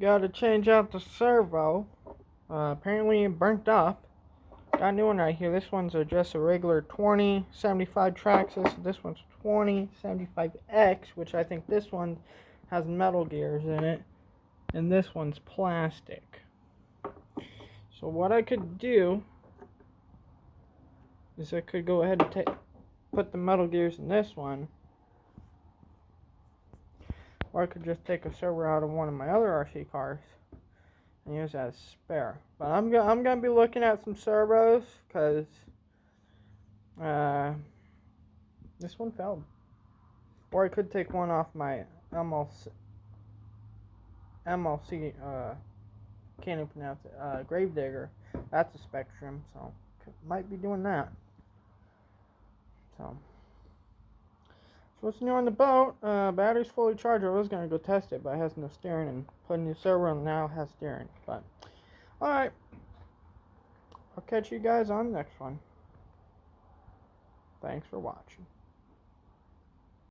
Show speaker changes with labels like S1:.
S1: Got to change out the servo. Apparently it burnt up. Got a new one right here. This one's just a regular 2075 Traxxas. This one's 2075X, which I think this one has metal gears in it. And this one's plastic. So what I could do is I could go ahead and put the metal gears in this one. Or I could just take a servo out of one of my other RC cars and use that as spare. But I'm gonna be looking at some servos because this one failed. Or I could take one off my MLC can't even pronounce it, Gravedigger. That's a Spectrum, so might be doing that. So what's new on the boat? Battery's fully charged. I was gonna go test it, but it has no steering, and putting the servo on now has steering. But alright, I'll catch you guys on the next one. Thanks for watching.